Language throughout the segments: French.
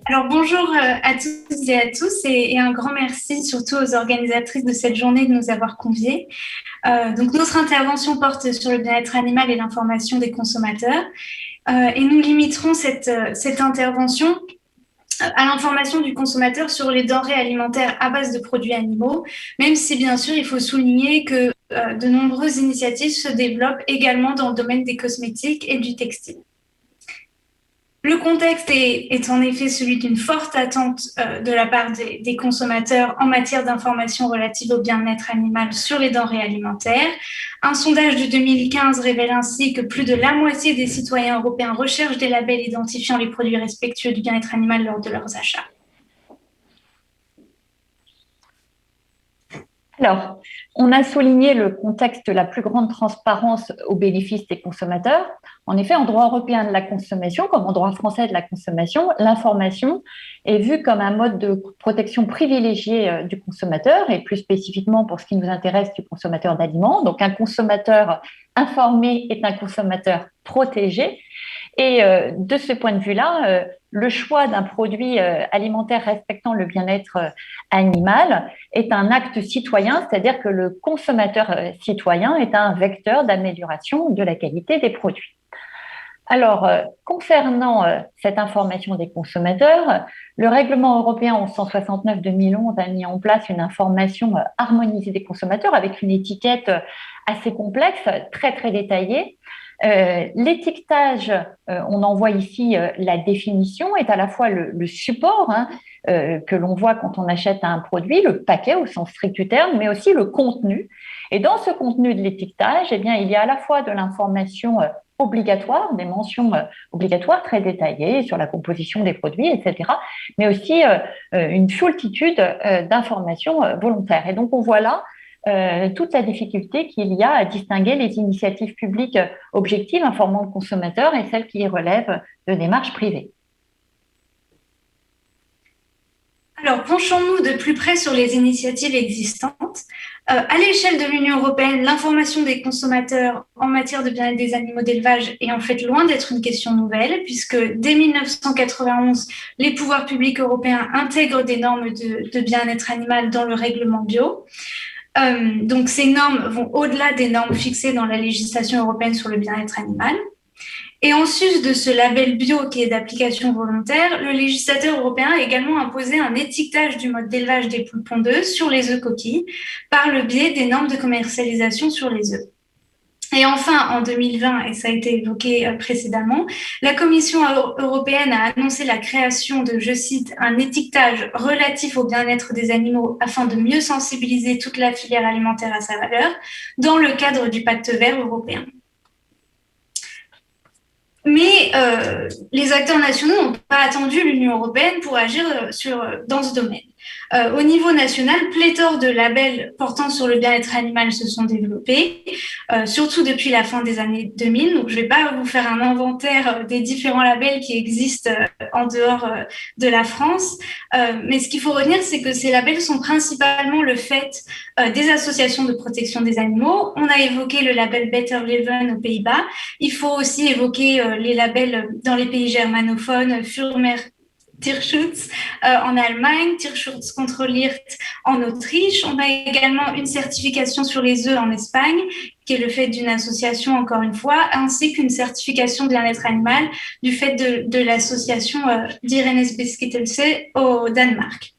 Alors bonjour à toutes et à tous et un grand merci surtout aux organisatrices de cette journée de nous avoir conviés. Donc notre intervention porte sur le bien-être animal et l'information des consommateurs et nous limiterons cette intervention à l'information du consommateur sur les denrées alimentaires à base de produits animaux, même si bien sûr il faut souligner que de nombreuses initiatives se développent également dans le domaine des cosmétiques et du textile. Le contexte est en effet celui d'une forte attente de la part des consommateurs en matière d'informations relatives au bien-être animal sur les denrées alimentaires. Un sondage de 2015 révèle ainsi que plus de la moitié des citoyens européens recherchent des labels identifiant les produits respectueux du bien-être animal lors de leurs achats. Alors, on a souligné le contexte de la plus grande transparence au bénéfice des consommateurs. En effet, en droit européen de la consommation, comme en droit français de la consommation, l'information est vue comme un mode de protection privilégié du consommateur, et plus spécifiquement pour ce qui nous intéresse du consommateur d'aliments. Donc, un consommateur informé est un consommateur protégé. Et de ce point de vue-là, le choix d'un produit alimentaire respectant le bien-être animal est un acte citoyen, c'est-à-dire que le consommateur citoyen est un vecteur d'amélioration de la qualité des produits. Alors, concernant cette information des consommateurs, le règlement européen 1169-2011 a mis en place une information harmonisée des consommateurs avec une étiquette assez complexe, très très détaillée. L'étiquetage, on en voit ici la définition, est à la fois le support que l'on voit quand on achète un produit, le paquet au sens strict du terme, mais aussi le contenu. Et dans ce contenu de l'étiquetage, eh bien, il y a à la fois de l'information obligatoire, des mentions obligatoires très détaillées sur la composition des produits, etc., mais aussi une foultitude d'informations volontaires. Et donc, on voit là toute la difficulté qu'il y a à distinguer les initiatives publiques objectives informant le consommateur et celles qui relèvent de démarches privées. Alors, penchons-nous de plus près sur les initiatives existantes. À l'échelle de l'Union européenne, l'information des consommateurs en matière de bien-être des animaux d'élevage est en fait loin d'être une question nouvelle, puisque dès 1991, les pouvoirs publics européens intègrent des normes de bien-être animal dans le règlement bio. Donc, ces normes vont au-delà des normes fixées dans la législation européenne sur le bien-être animal. Et en sus de ce label bio qui est d'application volontaire, le législateur européen a également imposé un étiquetage du mode d'élevage des poules pondeuses sur les œufs coquilles par le biais des normes de commercialisation sur les œufs. Et enfin, en 2020, et ça a été évoqué précédemment, la Commission européenne a annoncé la création de, je cite, un étiquetage relatif au bien-être des animaux afin de mieux sensibiliser toute la filière alimentaire à sa valeur dans le cadre du pacte vert européen. Mais les acteurs nationaux n'ont pas attendu l'Union européenne pour agir dans ce domaine. Au niveau national, pléthore de labels portant sur le bien-être animal se sont développés, surtout depuis la fin des années 2000. Donc, je ne vais pas vous faire un inventaire des différents labels qui existent en dehors de la France, mais ce qu'il faut retenir, c'est que ces labels sont principalement le fait des associations de protection des animaux. On a évoqué le label Better Leven aux Pays-Bas. Il faut aussi évoquer les labels dans les pays germanophones, Fürmer Tierschutz en Allemagne, Tierschutz kontrolliert en Autriche. On a également une certification sur les œufs en Espagne, qui est le fait d'une association, encore une fois, ainsi qu'une certification bien-être animal du fait de l'association d'Irenes Biskitelse au Danemark.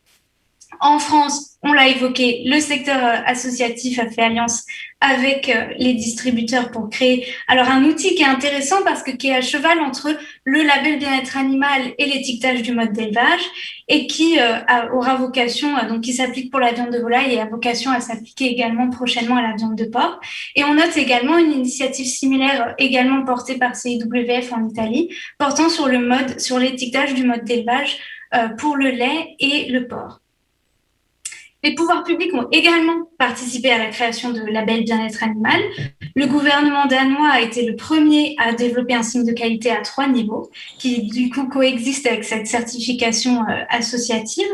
En France, on l'a évoqué, le secteur associatif a fait alliance avec les distributeurs pour créer alors un outil qui est intéressant parce que qui est à cheval entre le label bien-être animal et l'étiquetage du mode d'élevage et qui aura vocation, donc qui s'applique pour la viande de volaille et a vocation à s'appliquer également prochainement à la viande de porc. Et on note également une initiative similaire également portée par CIWF en Italie, portant sur l'étiquetage du mode d'élevage pour le lait et le porc. Les pouvoirs publics ont également participé à la création de labels bien-être animal. Le gouvernement danois a été le premier à développer un signe de qualité à 3 niveaux, qui du coup coexiste avec cette certification associative.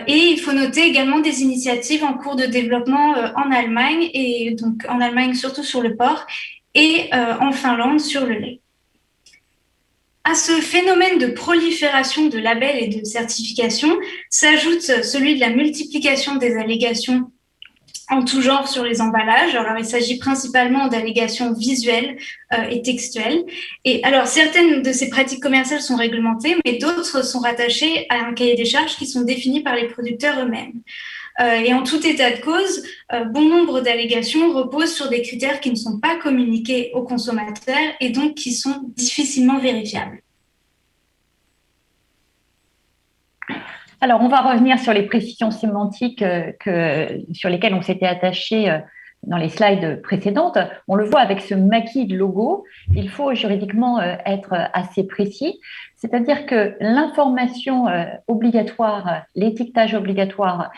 Et il faut noter également des initiatives en cours de développement en Allemagne, et donc en Allemagne surtout sur le porc, et en Finlande sur le lait. À ce phénomène de prolifération de labels et de certifications s'ajoute celui de la multiplication des allégations en tout genre sur les emballages. Alors, il s'agit principalement d'allégations visuelles et textuelles. Et alors, certaines de ces pratiques commerciales sont réglementées, mais d'autres sont rattachées à un cahier des charges qui sont définis par les producteurs eux-mêmes. Et en tout état de cause, bon nombre d'allégations reposent sur des critères qui ne sont pas communiqués aux consommateurs et donc qui sont difficilement vérifiables. Alors, on va revenir sur les précisions sémantiques sur lesquelles on s'était attaché dans les slides précédentes. On le voit avec ce maquis de logo, il faut juridiquement être assez précis, c'est-à-dire que l'information obligatoire, l'étiquetage obligatoire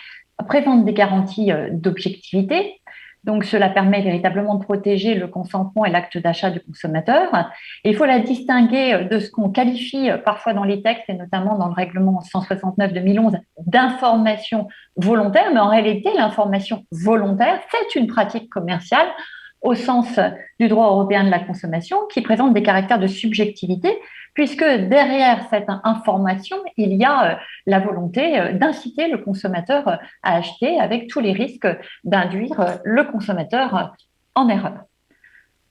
présente des garanties d'objectivité. Donc, cela permet véritablement de protéger le consentement et l'acte d'achat du consommateur. Et il faut la distinguer de ce qu'on qualifie parfois dans les textes, et notamment dans le règlement 169-2011, d'information volontaire. Mais en réalité, l'information volontaire, c'est une pratique commerciale au sens du droit européen de la consommation qui présente des caractères de subjectivité, puisque derrière cette information, il y a la volonté d'inciter le consommateur à acheter avec tous les risques d'induire le consommateur en erreur.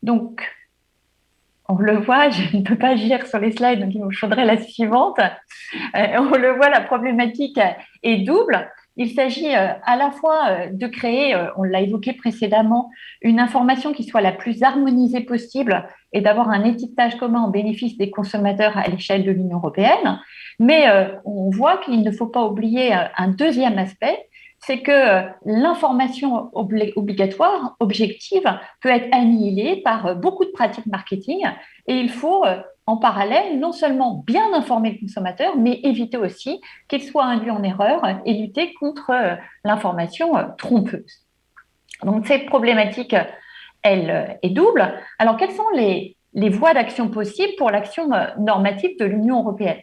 Donc, on le voit, je ne peux pas agir sur les slides, donc il me faudrait la suivante. On le voit, la problématique est double. Il s'agit à la fois de créer, on l'a évoqué précédemment, une information qui soit la plus harmonisée possible et d'avoir un étiquetage commun au bénéfice des consommateurs à l'échelle de l'Union européenne. Mais on voit qu'il ne faut pas oublier un deuxième aspect, c'est que l'information obligatoire, objective, peut être annihilée par beaucoup de pratiques marketing et il faut en parallèle non seulement bien informer le consommateur, mais éviter aussi qu'il soit induit en erreur et lutter contre l'information trompeuse. Donc cette problématique, elle est double. Alors quelles sont les voies d'action possibles pour l'action normative de l'Union européenne ?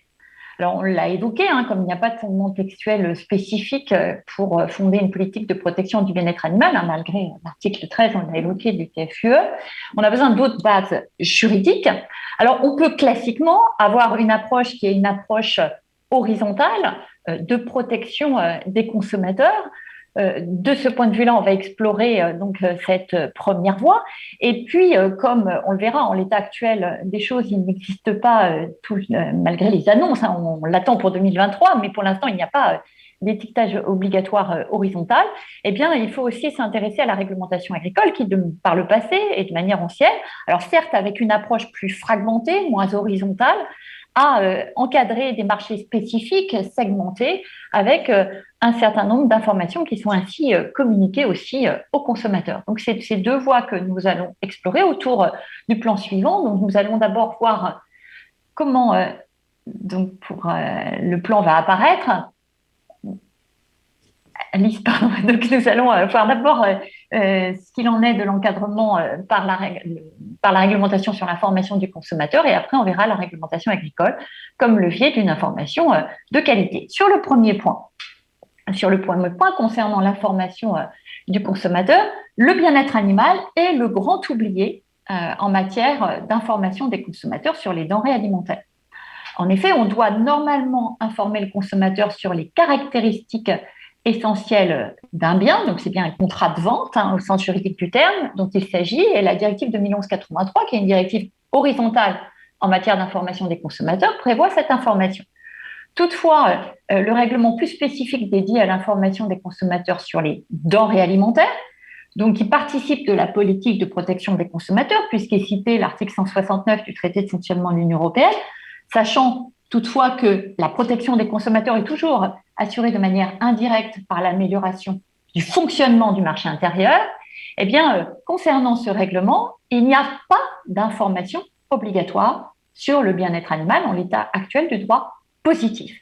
Alors, on l'a évoqué, comme il n'y a pas de fondement textuel spécifique pour fonder une politique de protection du bien-être animal, malgré l'article 13, on l'a évoqué, du TFUE, on a besoin d'autres bases juridiques. Alors, on peut classiquement avoir une approche qui est une approche horizontale de protection des consommateurs. De ce point de vue-là, on va explorer cette première voie. Et puis, comme on le verra en l'état actuel des choses, il n'existe pas, malgré les annonces, on l'attend pour 2023, mais pour l'instant, il n'y a pas d'étiquetage obligatoire horizontal. Eh bien, il faut aussi s'intéresser à la réglementation agricole qui, par le passé et de manière ancienne, alors certes avec une approche plus fragmentée, moins horizontale, a encadré des marchés spécifiques, segmentés, avec un certain nombre d'informations qui sont ainsi communiquées aussi aux consommateurs. Donc, c'est ces deux voies que nous allons explorer autour du plan suivant. Donc, nous allons d'abord voir comment le plan va apparaître. Alice, pardon. Donc, nous allons voir d'abord ce qu'il en est de l'encadrement par la réglementation sur l'information du consommateur et après, on verra la réglementation agricole comme levier d'une information de qualité. Sur le premier point concernant l'information du consommateur, le bien-être animal est le grand oublié en matière d'information des consommateurs sur les denrées alimentaires. En effet, on doit normalement informer le consommateur sur les caractéristiques essentielles d'un bien, donc c'est bien un contrat de vente au sens juridique du terme dont il s'agit, et la directive 2011/83, qui est une directive horizontale en matière d'information des consommateurs, prévoit cette information. Toutefois, le règlement plus spécifique dédié à l'information des consommateurs sur les denrées alimentaires, donc qui participe de la politique de protection des consommateurs, puisqu'est cité l'article 169 du traité de fonctionnement de l'Union européenne, sachant toutefois que la protection des consommateurs est toujours assurée de manière indirecte par l'amélioration du fonctionnement du marché intérieur, eh bien, concernant ce règlement, il n'y a pas d'information obligatoire sur le bien-être animal en l'état actuel du droit positif.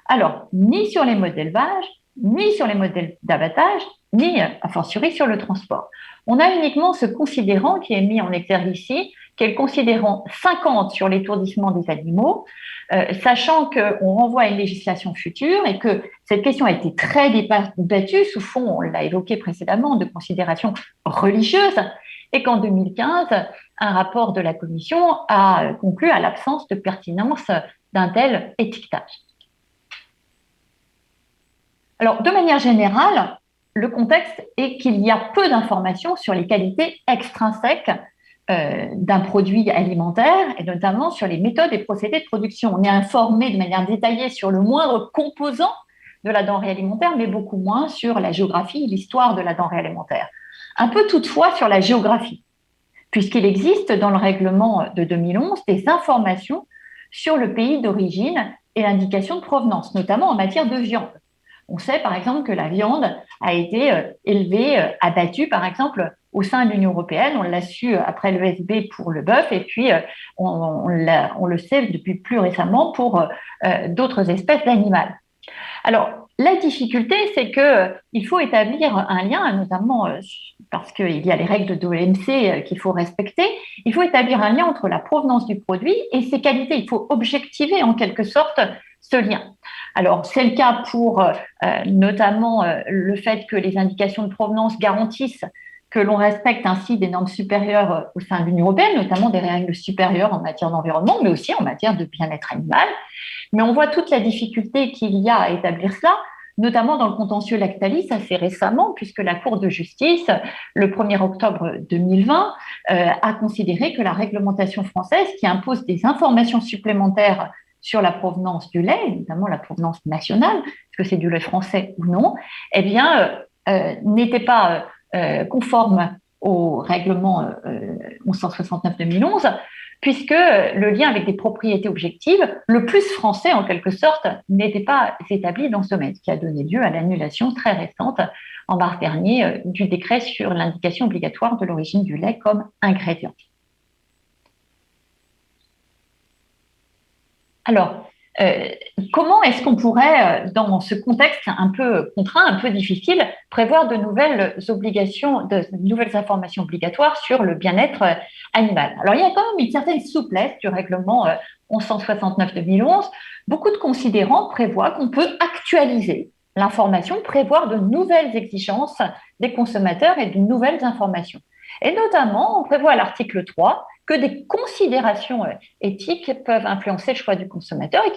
Alors, ni sur les modes d'élevage, ni sur les modèles d'abattage, ni, a fortiori, sur le transport. On a uniquement ce considérant qui est mis en exergue ici, qui est le considérant 50 sur l'étourdissement des animaux, sachant qu'on renvoie à une législation future et que cette question a été très débattue sous fond, on l'a évoqué précédemment, de considérations religieuses, et qu'en 2015, un rapport de la Commission a conclu à l'absence de pertinence d'un tel étiquetage. Alors, de manière générale, le contexte est qu'il y a peu d'informations sur les qualités extrinsèques d'un produit alimentaire et notamment sur les méthodes et procédés de production. On est informé de manière détaillée sur le moindre composant de la denrée alimentaire, mais beaucoup moins sur la géographie et l'histoire de la denrée alimentaire. Un peu toutefois sur la géographie, puisqu'il existe dans le règlement de 2011 des informations sur le pays d'origine et l'indication de provenance, notamment en matière de viande. On sait par exemple que la viande a été élevée, abattue par exemple au sein de l'Union européenne. On l'a su après l'ESB pour le bœuf et puis on le sait depuis plus récemment pour d'autres espèces d'animaux. Alors, la difficulté, c'est qu'il faut établir un lien, notamment parce qu'il y a les règles de l'OMC qu'il faut respecter. Il faut établir un lien entre la provenance du produit et ses qualités. Il faut objectiver en quelque sorte ce lien. Alors, c'est le cas pour notamment le fait que les indications de provenance garantissent que l'on respecte ainsi des normes supérieures au sein de l'Union européenne, notamment des règles supérieures en matière d'environnement, mais aussi en matière de bien-être animal. Mais on voit toute la difficulté qu'il y a à établir cela, notamment dans le contentieux Lactalis assez récemment, puisque la Cour de justice, le 1er octobre 2020, a considéré que la réglementation française, qui impose des informations supplémentaires sur la provenance du lait, notamment la provenance nationale, est-ce que c'est du lait français ou non, eh bien, n'était pas conforme au règlement 1169-2011, puisque le lien avec des propriétés objectives, le plus français en quelque sorte, n'était pas établi dans ce domaine, ce qui a donné lieu à l'annulation très récente, en mars dernier, du décret sur l'indication obligatoire de l'origine du lait comme ingrédient. Alors, comment est-ce qu'on pourrait, dans ce contexte un peu contraint, un peu difficile, prévoir de nouvelles obligations, de nouvelles informations obligatoires sur le bien-être animal? Alors, il y a quand même une certaine souplesse du règlement 1169-2011. Beaucoup de considérants prévoient qu'on peut actualiser l'information, prévoir de nouvelles exigences des consommateurs et de nouvelles informations. Et notamment, on prévoit à l'article 3 que des considérations éthiques peuvent influencer le choix du consommateur et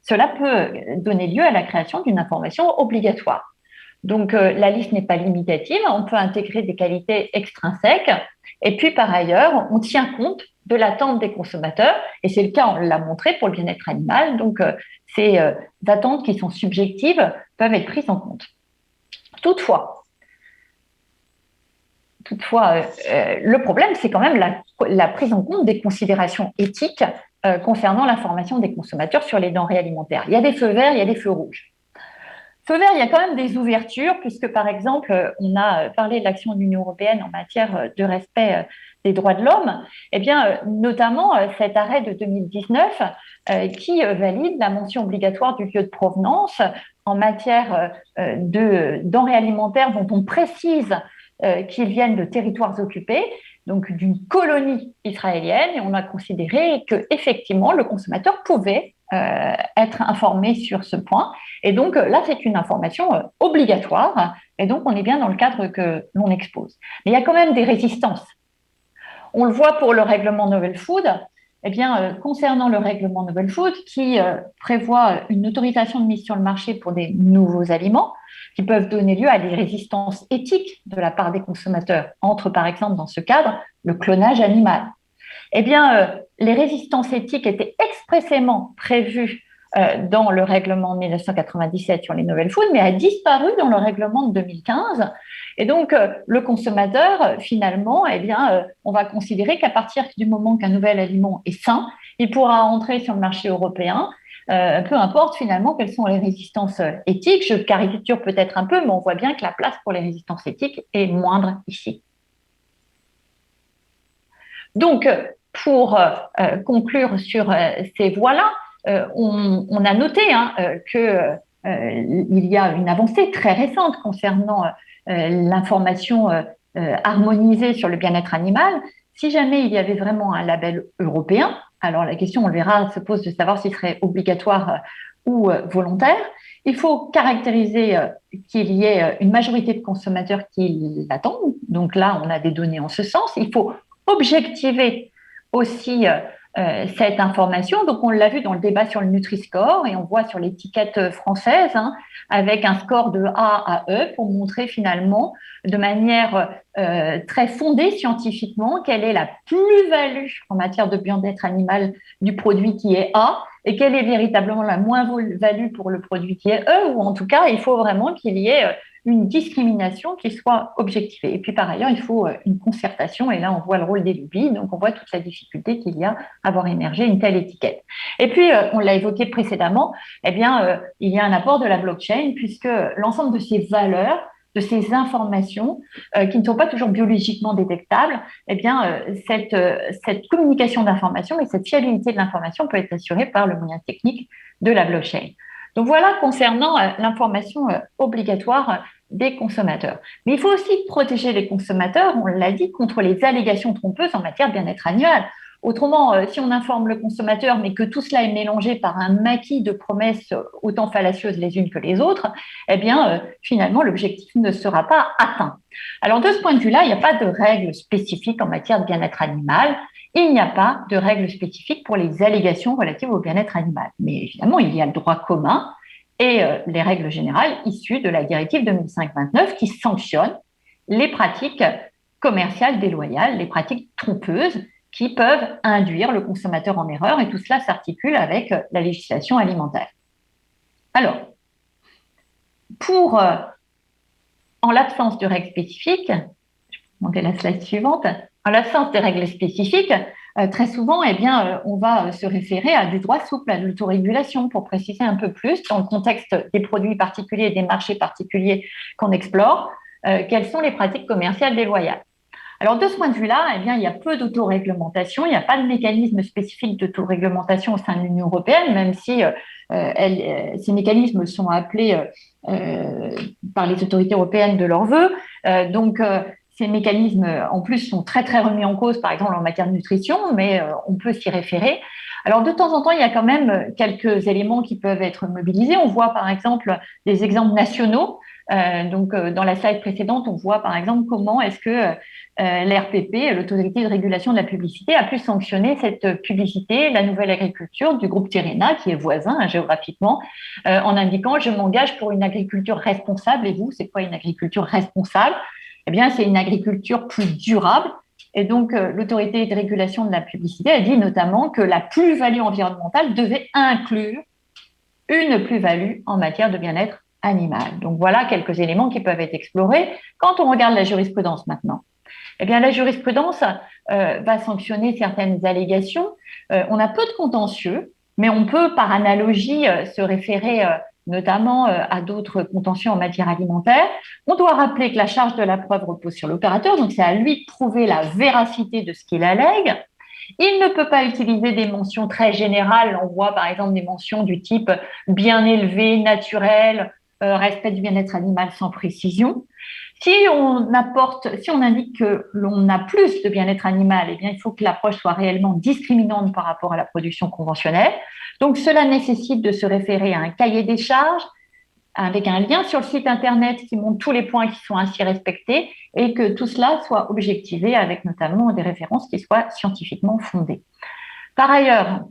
cela peut donner lieu à la création d'une information obligatoire. Donc, la liste n'est pas limitative, on peut intégrer des qualités extrinsèques et puis par ailleurs, on tient compte de l'attente des consommateurs et c'est le cas, on l'a montré pour le bien-être animal, donc ces attentes qui sont subjectives peuvent être prises en compte. Toutefois, le problème, c'est quand même la prise en compte des considérations éthiques concernant l'information des consommateurs sur les denrées alimentaires. Il y a des feux verts, il y a des feux rouges. Feux verts, il y a quand même des ouvertures, puisque par exemple, on a parlé de l'action de l'Union européenne en matière de respect des droits de l'homme, eh bien, notamment cet arrêt de 2019 qui valide la mention obligatoire du lieu de provenance en matière de denrées alimentaires dont on précise qu'ils viennent de territoires occupés, donc d'une colonie israélienne, et on a considéré qu'effectivement, le consommateur pouvait être informé sur ce point. Et donc là, c'est une information obligatoire, et donc on est bien dans le cadre que l'on expose. Mais il y a quand même des résistances. On le voit pour le règlement Novel Food. Eh bien, concernant le règlement Novel Food, qui prévoit une autorisation de mise sur le marché pour des nouveaux aliments, qui peuvent donner lieu à des résistances éthiques de la part des consommateurs, entre par exemple dans ce cadre le clonage animal. Eh bien, les résistances éthiques étaient expressément prévues dans le règlement de 1997 sur les novel foods, mais a disparu dans le règlement de 2015. Et donc, le consommateur, finalement, eh bien, on va considérer qu'à partir du moment qu'un nouvel aliment est sain, il pourra entrer sur le marché européen, peu importe finalement quelles sont les résistances éthiques. Je caricature peut-être un peu, mais on voit bien que la place pour les résistances éthiques est moindre ici. Donc, pour conclure sur ces voies-là, on a noté qu'il y a une avancée très récente concernant l'information harmonisée sur le bien-être animal. Si jamais il y avait vraiment un label européen, alors la question, on le verra, se pose de savoir s'il serait obligatoire ou volontaire. Il faut caractériser qu'il y ait une majorité de consommateurs qui l'attendent. Donc là, on a des données en ce sens. Il faut objectiver aussi cette information. Donc, on l'a vu dans le débat sur le Nutri-Score et on voit sur l'étiquette française avec un score de A à E pour montrer finalement de manière très fondée scientifiquement quelle est la plus-value en matière de bien-être animal du produit qui est A et quelle est véritablement la moins-value pour le produit qui est E, ou en tout cas, il faut vraiment qu'il y ait une discrimination qui soit objectivée. Et puis par ailleurs, il faut une concertation, et là on voit le rôle des lobbies, donc on voit toute la difficulté qu'il y a à voir émerger une telle étiquette. Et puis, on l'a évoqué précédemment, eh bien, il y a un apport de la blockchain, puisque l'ensemble de ces valeurs, de ces informations qui ne sont pas toujours biologiquement détectables, eh bien, cette communication d'informations et cette fiabilité de l'information peut être assurée par le moyen technique de la blockchain. Donc voilà concernant l'information obligatoire des consommateurs. Mais il faut aussi protéger les consommateurs, on l'a dit, contre les allégations trompeuses en matière de bien-être animal. Autrement, si on informe le consommateur, mais que tout cela est mélangé par un maquis de promesses autant fallacieuses les unes que les autres, eh bien, finalement, l'objectif ne sera pas atteint. Alors, de ce point de vue-là, il n'y a pas de règles spécifiques en matière de bien-être animal. Il n'y a pas de règles spécifiques pour les allégations relatives au bien-être animal. Mais évidemment, il y a le droit commun et les règles générales issues de la directive 2005-29 qui sanctionnent les pratiques commerciales déloyales, les pratiques trompeuses qui peuvent induire le consommateur en erreur, et tout cela s'articule avec la législation alimentaire. Alors, en l'absence de règles spécifiques, je vais monter la slide suivante, en l'absence de règles spécifiques, très souvent, eh bien, on va se référer à du droit souple, à de l'autorégulation, pour préciser un peu plus, dans le contexte des produits particuliers et des marchés particuliers qu'on explore, quelles sont les pratiques commerciales déloyales. Alors, de ce point de vue-là, eh bien, il y a peu d'autoréglementation, il n'y a pas de mécanisme spécifique d'autoréglementation au sein de l'Union européenne, même si ces mécanismes sont appelés par les autorités européennes de leur vœu. Ces mécanismes, en plus, sont très, très remis en cause, par exemple, en matière de nutrition, mais on peut s'y référer. Alors, de temps en temps, il y a quand même quelques éléments qui peuvent être mobilisés. On voit, par exemple, des exemples nationaux. Dans la slide précédente, on voit, par exemple, comment est-ce que l'RPP, l'Autorité de régulation de la publicité, a pu sanctionner cette publicité, la nouvelle agriculture du groupe Terena, qui est voisin géographiquement, en indiquant « je m'engage pour une agriculture responsable ». Et vous, c'est quoi une agriculture responsable ? Eh bien, c'est une agriculture plus durable. Et donc, l'autorité de régulation de la publicité a dit notamment que la plus-value environnementale devait inclure une plus-value en matière de bien-être animal. Donc, voilà quelques éléments qui peuvent être explorés. Quand on regarde la jurisprudence maintenant, eh bien, la jurisprudence va sanctionner certaines allégations. On a peu de contentieux, mais on peut, par analogie, se référer notamment à d'autres contentieux en matière alimentaire. On doit rappeler que la charge de la preuve repose sur l'opérateur, donc c'est à lui de prouver la véracité de ce qu'il allègue. Il ne peut pas utiliser des mentions très générales. On voit par exemple des mentions du type bien élevé, naturel, respect du bien-être animal sans précision. Si on indique que l'on a plus de bien-être animal, eh bien, il faut que l'approche soit réellement discriminante par rapport à la production conventionnelle. Donc, cela nécessite de se référer à un cahier des charges avec un lien sur le site Internet qui montre tous les points qui sont ainsi respectés et que tout cela soit objectivé avec notamment des références qui soient scientifiquement fondées. Par ailleurs,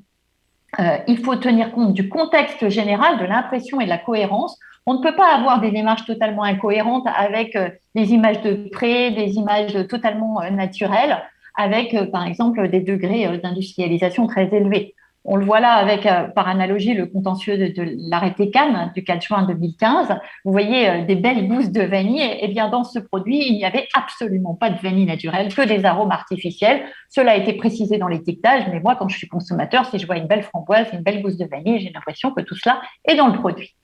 il faut tenir compte du contexte général, de l'impression et de la cohérence. On ne peut pas avoir des démarches totalement incohérentes avec des images de près, des images totalement naturelles, avec, par exemple, des degrés d'industrialisation très élevés. On le voit là avec, par analogie, le contentieux de l'arrêté Cannes du 4 juin 2015. Vous voyez des belles gousses de vanille. Eh bien, dans ce produit, il n'y avait absolument pas de vanille naturelle, que des arômes artificiels. Cela a été précisé dans l'étiquetage, mais moi, quand je suis consommateur, si je vois une belle framboise, une belle gousse de vanille, j'ai l'impression que tout cela est dans le produit.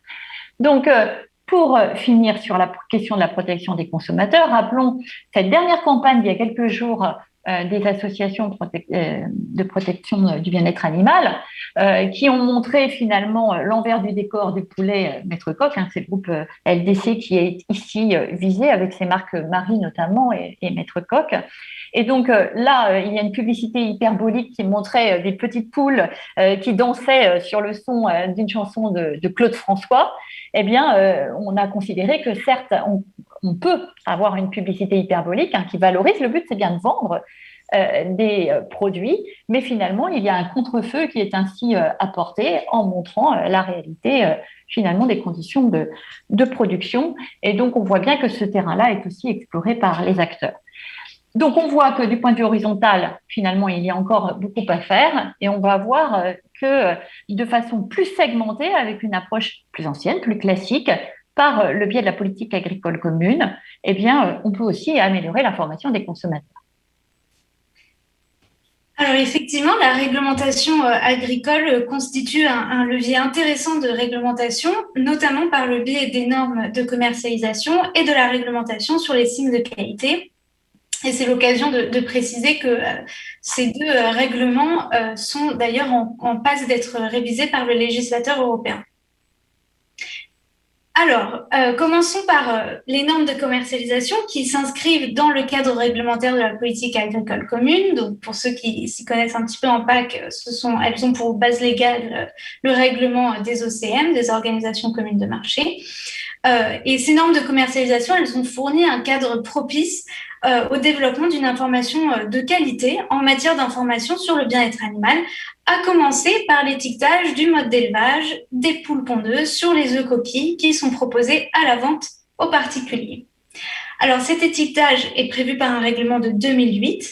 Donc, pour finir sur la question de la protection des consommateurs, rappelons cette dernière campagne il y a quelques jours des associations de protection du bien-être animal qui ont montré finalement l'envers du décor du poulet Maître Coq. C'est le groupe LDC qui est ici visé avec ses marques Marie notamment et Maître Coq. Et donc là, il y a une publicité hyperbolique qui montrait des petites poules qui dansaient sur le son d'une chanson de Claude François. Eh bien, on a considéré que certes, on peut avoir une publicité hyperbolique qui valorise. Le but, c'est bien de vendre. des produits, mais finalement, il y a un contre-feu qui est ainsi apporté en montrant la réalité finalement des conditions de production. Et donc, on voit bien que ce terrain-là est aussi exploré par les acteurs. Donc, on voit que du point de vue horizontal, finalement, il y a encore beaucoup à faire et on va voir que de façon plus segmentée, avec une approche plus ancienne, plus classique, par le biais de la politique agricole commune, eh bien, on peut aussi améliorer l'information des consommateurs. Alors effectivement, la réglementation agricole constitue un levier intéressant de réglementation, notamment par le biais des normes de commercialisation et de la réglementation sur les signes de qualité. Et c'est l'occasion de préciser que ces deux règlements sont d'ailleurs en passe d'être révisés par le législateur européen. Alors, commençons par les normes de commercialisation qui s'inscrivent dans le cadre réglementaire de la politique agricole commune. Donc, pour ceux qui s'y connaissent un petit peu en PAC, elles ont pour base légale le règlement des OCM, des organisations communes de marché. Et ces normes de commercialisation, elles ont fourni un cadre propice au développement d'une information de qualité en matière d'information sur le bien-être animal, à commencer par l'étiquetage du mode d'élevage des poules pondeuses sur les œufs coquilles qui sont proposés à la vente aux particuliers. Alors, cet étiquetage est prévu par un règlement de 2008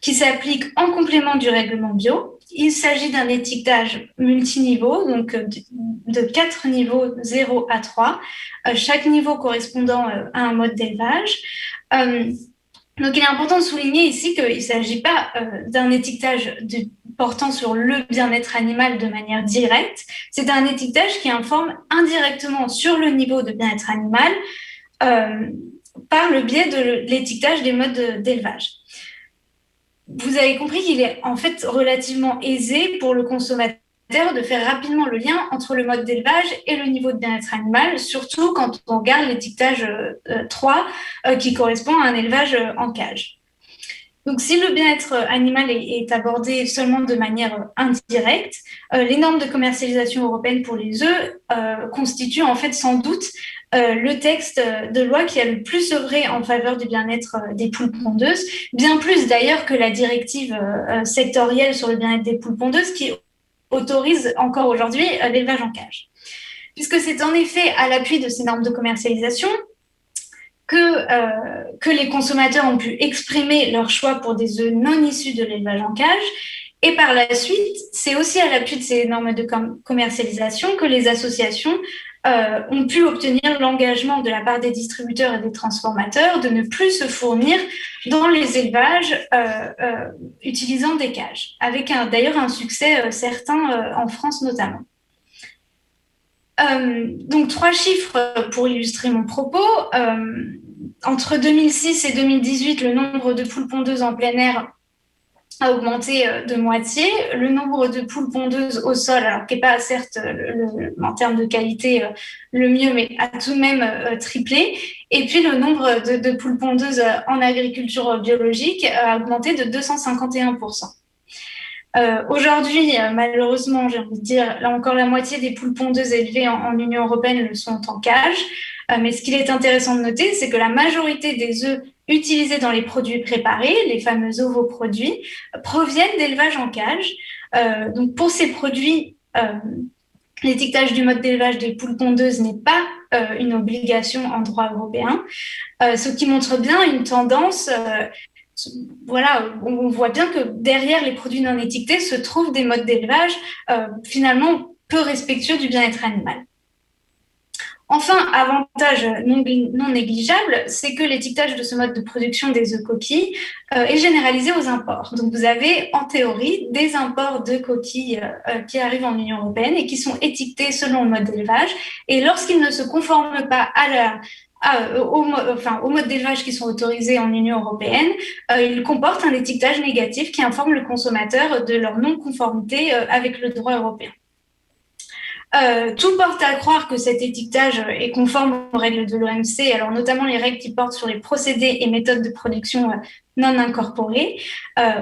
qui s'applique en complément du règlement bio. Il s'agit d'un étiquetage multiniveau, donc de 4 niveaux 0 à 3, chaque niveau correspondant à un mode d'élevage. Donc, il est important de souligner ici qu'il ne s'agit pas d'un étiquetage portant sur le bien-être animal de manière directe. C'est un étiquetage qui informe indirectement sur le niveau de bien-être animal par le biais de l'étiquetage des modes d'élevage. Vous avez compris qu'il est en fait relativement aisé pour le consommateur de faire rapidement le lien entre le mode d'élevage et le niveau de bien-être animal, surtout quand on regarde l'étiquetage 3 qui correspond à un élevage en cage. Donc, si le bien-être animal est abordé seulement de manière indirecte, les normes de commercialisation européenne pour les œufs constituent en fait sans doute le texte de loi qui a le plus œuvré en faveur du bien-être des poules pondeuses, bien plus d'ailleurs que la directive sectorielle sur le bien-être des poules pondeuses qui autorise encore aujourd'hui l'élevage en cage. Puisque c'est en effet à l'appui de ces normes de commercialisation que les consommateurs ont pu exprimer leur choix pour des œufs non issus de l'élevage en cage. Et par la suite, c'est aussi à l'appui de ces normes de commercialisation que les associations ont pu obtenir l'engagement de la part des distributeurs et des transformateurs de ne plus se fournir dans les élevages utilisant des cages, avec d'ailleurs un succès certain en France notamment. Donc, 3 chiffres pour illustrer mon propos. Entre 2006 et 2018, le nombre de poules pondeuses en plein air a augmenté de moitié. Le nombre de poules pondeuses au sol, alors qui n'est pas certes en termes de qualité le mieux, mais a tout de même triplé. Et puis le nombre de poules pondeuses en agriculture biologique a augmenté de 251%. Aujourd'hui, malheureusement, j'ai envie de dire, là encore, la moitié des poules pondeuses élevées en Union européenne le sont en cage. Mais ce qu'il est intéressant de noter, c'est que la majorité des œufs utilisés dans les produits préparés, les fameux ovoproduits, proviennent d'élevage en cage. Donc, pour ces produits, l'étiquetage du mode d'élevage des poules pondeuses n'est pas une obligation en droit européen, ce qui montre bien une tendance. Voilà, on voit bien que derrière les produits non étiquetés se trouvent des modes d'élevage finalement peu respectueux du bien-être animal. Enfin, avantage non négligeable, c'est que l'étiquetage de ce mode de production des œufs coquilles est généralisé aux imports. Donc, vous avez en théorie des imports de coquilles qui arrivent en Union européenne et qui sont étiquetés selon le mode d'élevage. Et lorsqu'ils ne se conforment pas au mode d'élevage qui sont autorisés en Union européenne, ils comportent un étiquetage négatif qui informe le consommateur de leur non-conformité avec le droit européen. Tout porte à croire que cet étiquetage est conforme aux règles de l'OMC, alors notamment les règles qui portent sur les procédés et méthodes de production non incorporés,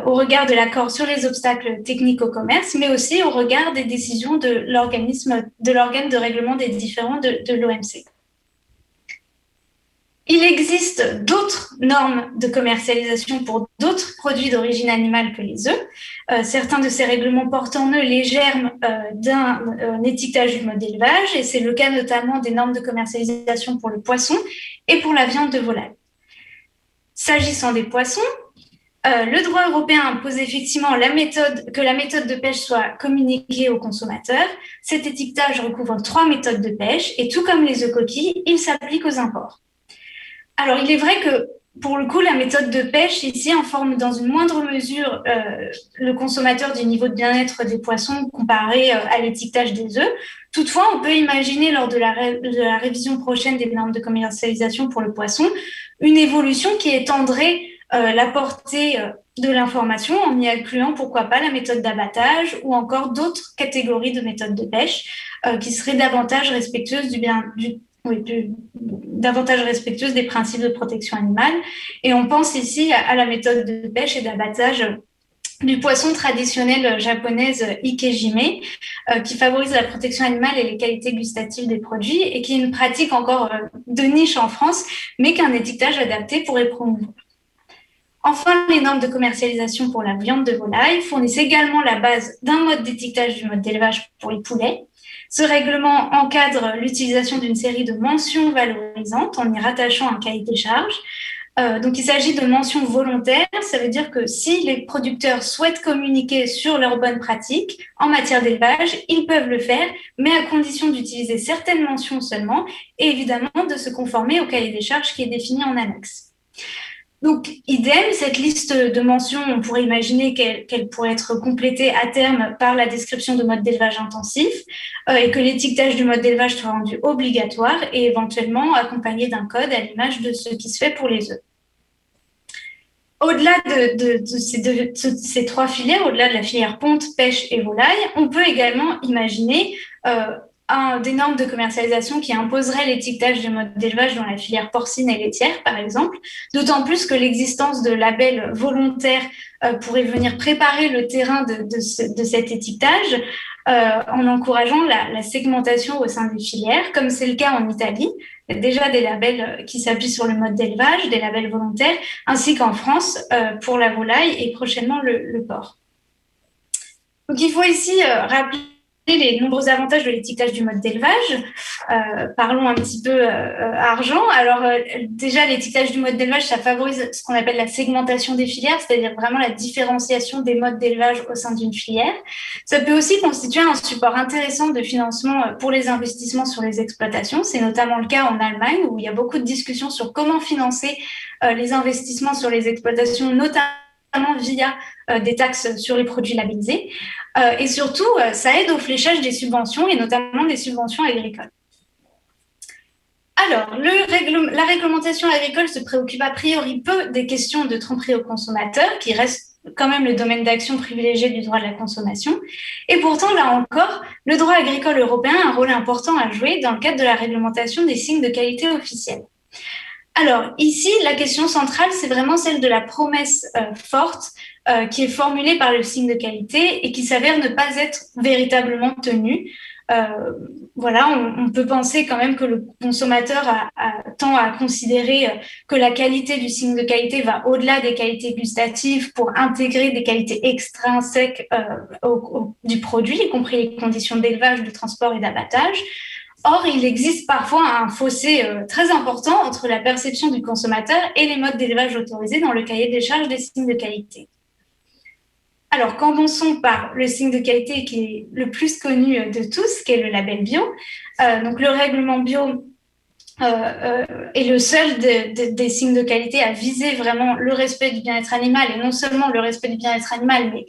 au regard de l'accord sur les obstacles techniques au commerce, mais aussi au regard des décisions de l'organe de règlement des différends de l'OMC. Il existe d'autres normes de commercialisation pour d'autres produits d'origine animale que les œufs. Certains de ces règlements portent en eux les germes d'un étiquetage du mode d'élevage, et c'est le cas notamment des normes de commercialisation pour le poisson et pour la viande de volaille. S'agissant des poissons, le droit européen impose effectivement que la méthode de pêche soit communiquée aux consommateurs. Cet étiquetage recouvre 3 méthodes de pêche et tout comme les œufs coquilles, il s'applique aux imports. Alors, il est vrai que pour le coup, la méthode de pêche ici informe dans une moindre mesure le consommateur du niveau de bien-être des poissons comparé à l'étiquetage des œufs. Toutefois, on peut imaginer lors de la révision prochaine des normes de commercialisation pour le poisson une évolution qui étendrait la portée de l'information en y incluant, pourquoi pas, la méthode d'abattage ou encore d'autres catégories de méthodes de pêche qui seraient davantage respectueuses davantage respectueuse des principes de protection animale. Et on pense ici à la méthode de pêche et d'abattage du poisson traditionnel japonaise Ikejime, qui favorise la protection animale et les qualités gustatives des produits, et qui est une pratique encore de niche en France, mais qu'un étiquetage adapté pourrait promouvoir. Enfin, les normes de commercialisation pour la viande de volaille fournissent également la base d'un mode d'étiquetage du mode d'élevage pour les poulets. Ce règlement encadre l'utilisation d'une série de mentions valorisantes en y rattachant un cahier des charges. Donc, il s'agit de mentions volontaires. Ça veut dire que si les producteurs souhaitent communiquer sur leurs bonnes pratiques en matière d'élevage, ils peuvent le faire, mais à condition d'utiliser certaines mentions seulement et évidemment de se conformer au cahier des charges qui est défini en annexe. Donc, idem, cette liste de mentions, on pourrait imaginer qu'elle pourrait être complétée à terme par la description de mode d'élevage intensif et que l'étiquetage du mode d'élevage soit rendu obligatoire et éventuellement accompagné d'un code à l'image de ce qui se fait pour les œufs. Au-delà de ces 3 filières, au-delà de la filière ponte, pêche et volaille, on peut également imaginer des normes de commercialisation qui imposeraient l'étiquetage du mode d'élevage dans la filière porcine et laitière, par exemple, d'autant plus que l'existence de labels volontaires pourrait venir préparer le terrain de cet étiquetage en encourageant la segmentation au sein des filières, comme c'est le cas en Italie. Il y a déjà des labels qui s'appuient sur le mode d'élevage, des labels volontaires, ainsi qu'en France pour la volaille et prochainement le porc. Donc, il faut ici rappeler les nombreux avantages de l'étiquetage du mode d'élevage. Parlons un petit peu argent. Alors, déjà, l'étiquetage du mode d'élevage, ça favorise ce qu'on appelle la segmentation des filières, c'est-à-dire vraiment la différenciation des modes d'élevage au sein d'une filière. Ça peut aussi constituer un support intéressant de financement pour les investissements sur les exploitations. C'est notamment le cas en Allemagne, où il y a beaucoup de discussions sur comment financer les investissements sur les exploitations, notamment via des taxes sur les produits labellisés. Et surtout, ça aide au fléchage des subventions, et notamment des subventions agricoles. Alors, la réglementation agricole se préoccupe a priori peu des questions de tromperie aux consommateurs, qui restent quand même le domaine d'action privilégié du droit de la consommation. Et pourtant, là encore, le droit agricole européen a un rôle important à jouer dans le cadre de la réglementation des signes de qualité officiels. Alors, ici, la question centrale, c'est vraiment celle de la promesse forte qui est formulée par le signe de qualité et qui s'avère ne pas être véritablement tenue. Voilà, on peut penser quand même que le consommateur tend à considérer que la qualité du signe de qualité va au-delà des qualités gustatives pour intégrer des qualités extrinsèques du produit, y compris les conditions d'élevage, de transport et d'abattage. Or, il existe parfois un fossé très important entre la perception du consommateur et les modes d'élevage autorisés dans le cahier des charges des signes de qualité. Alors, commençons par le signe de qualité qui est le plus connu de tous, qui est le label bio. Donc, le règlement bio est le seul des signes de qualité à viser vraiment le respect du bien-être animal, et non seulement le respect du bien-être animal, mais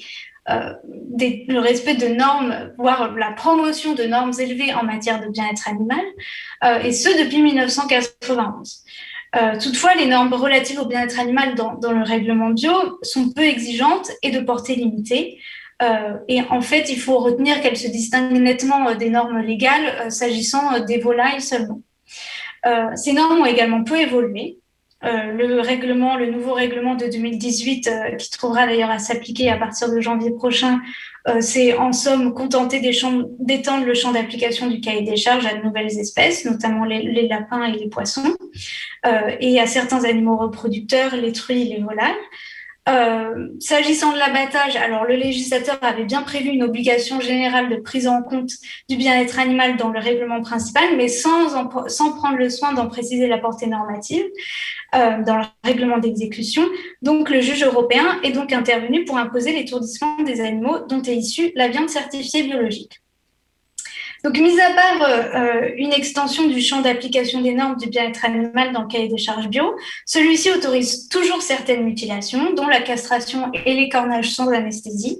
le respect de normes, voire la promotion de normes élevées en matière de bien-être animal, et ce depuis 1991. Toutefois, les normes relatives au bien-être animal dans le règlement bio sont peu exigeantes et de portée limitée. Et en fait, il faut retenir qu'elles se distinguent nettement des normes légales s'agissant des volailles seulement. Ces normes ont également peu évolué. le nouveau règlement de 2018, qui trouvera d'ailleurs à s'appliquer à partir de janvier prochain, c'est en somme contenter d'étendre le champ d'application du cahier des charges à de nouvelles espèces, notamment les lapins et les poissons, et à certains animaux reproducteurs, les truies et les volailles. S'agissant de l'abattage, alors le législateur avait bien prévu une obligation générale de prise en compte du bien-être animal dans le règlement principal, mais sans prendre le soin d'en préciser la portée normative dans le règlement d'exécution. Donc le juge européen est donc intervenu pour imposer l'étourdissement des animaux dont est issue la viande certifiée biologique. Donc, mis à part une extension du champ d'application des normes du bien-être animal dans le cahier des charges bio, celui-ci autorise toujours certaines mutilations, dont la castration et l'écornage sans anesthésie,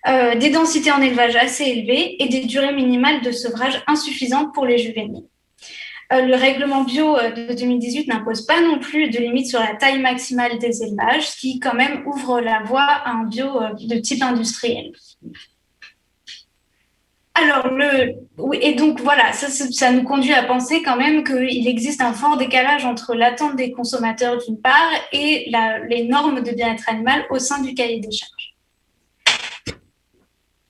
des densités en élevage assez élevées et des durées minimales de sevrage insuffisantes pour les juvéniles. Le règlement bio de 2018 n'impose pas non plus de limite sur la taille maximale des élevages, ce qui quand même ouvre la voie à un bio de type industriel. Alors, et donc voilà, ça nous conduit à penser quand même qu'il existe un fort décalage entre l'attente des consommateurs d'une part et les normes de bien-être animal au sein du cahier des charges.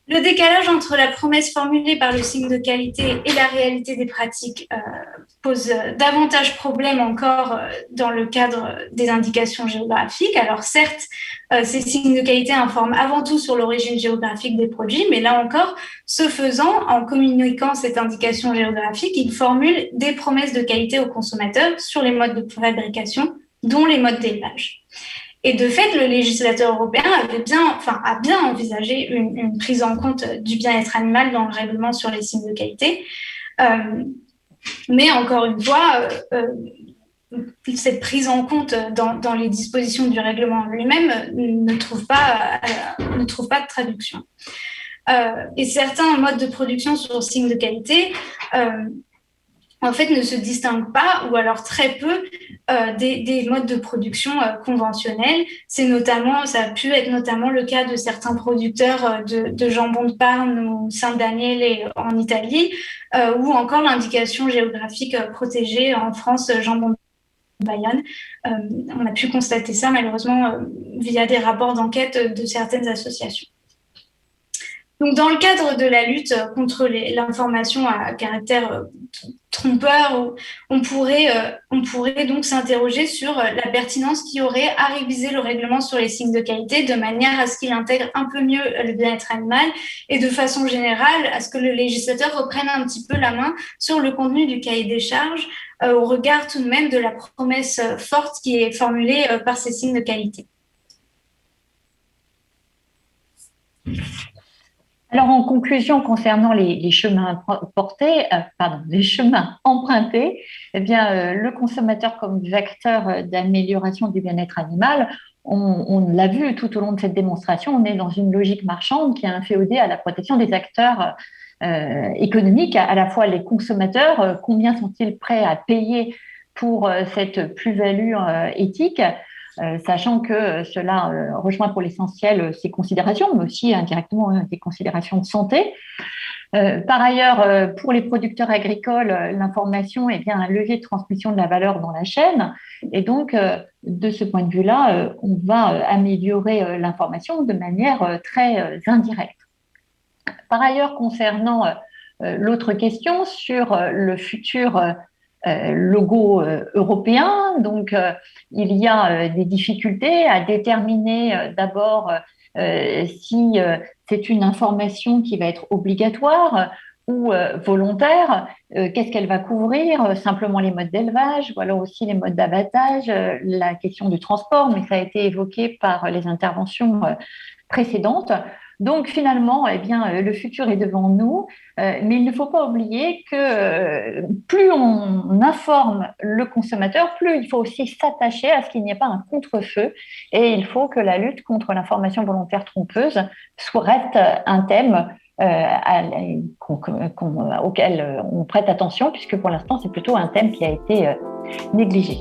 Le décalage entre la promesse formulée par le signe de qualité et la réalité des pratiques pose davantage problème encore dans le cadre des indications géographiques. Alors certes, ces signes de qualité informent avant tout sur l'origine géographique des produits, mais là encore, ce faisant, en communiquant cette indication géographique, ils formulent des promesses de qualité aux consommateurs sur les modes de fabrication, dont les modes d'élevage. Et de fait, le législateur européen a bien envisagé une prise en compte du bien-être animal dans le règlement sur les signes de qualité. Mais encore une fois, cette prise en compte dans les dispositions du règlement lui-même ne trouve pas de traduction. Et certains modes de production sur signes de qualité en fait, ne se distinguent pas, ou alors très peu, des modes de production conventionnels. Ça a pu être notamment le cas de certains producteurs de jambon de Parme ou Saint-Daniel en Italie, ou encore l'indication géographique protégée en France, jambon de Bayonne. On a pu constater ça, malheureusement, via des rapports d'enquête de certaines associations. Donc, dans le cadre de la lutte contre l'information à caractère trompeur, on pourrait donc s'interroger sur la pertinence qu'il y aurait à réviser le règlement sur les signes de qualité de manière à ce qu'il intègre un peu mieux le bien-être animal et de façon générale à ce que le législateur reprenne un petit peu la main sur le contenu du cahier des charges au regard tout de même de la promesse forte qui est formulée par ces signes de qualité. Alors, en conclusion, concernant les chemins les chemins empruntés, eh bien, le consommateur comme vecteur d'amélioration du bien-être animal, on l'a vu tout au long de cette démonstration, on est dans une logique marchande qui est inféodée à la protection des acteurs économiques, à la fois les consommateurs, combien sont-ils prêts à payer pour cette plus-value éthique, sachant que cela rejoint pour l'essentiel ces considérations, mais aussi indirectement des considérations de santé. Par ailleurs, pour les producteurs agricoles, l'information est bien un levier de transmission de la valeur dans la chaîne. Et donc, de ce point de vue-là, on va améliorer l'information de manière très indirecte. Par ailleurs, concernant l'autre question sur le futur logo européen. Donc, il y a des difficultés à déterminer d'abord si c'est une information qui va être obligatoire ou volontaire, qu'est-ce qu'elle va couvrir, simplement les modes d'élevage, ou alors aussi les modes d'abattage, la question du transport, mais ça a été évoqué par les interventions précédentes. Donc finalement, eh bien, le futur est devant nous, mais il ne faut pas oublier que plus on informe le consommateur, plus il faut aussi s'attacher à ce qu'il n'y ait pas un contre-feu, et il faut que la lutte contre l'information volontaire trompeuse reste un thème auquel on prête attention, puisque pour l'instant, c'est plutôt un thème qui a été négligé.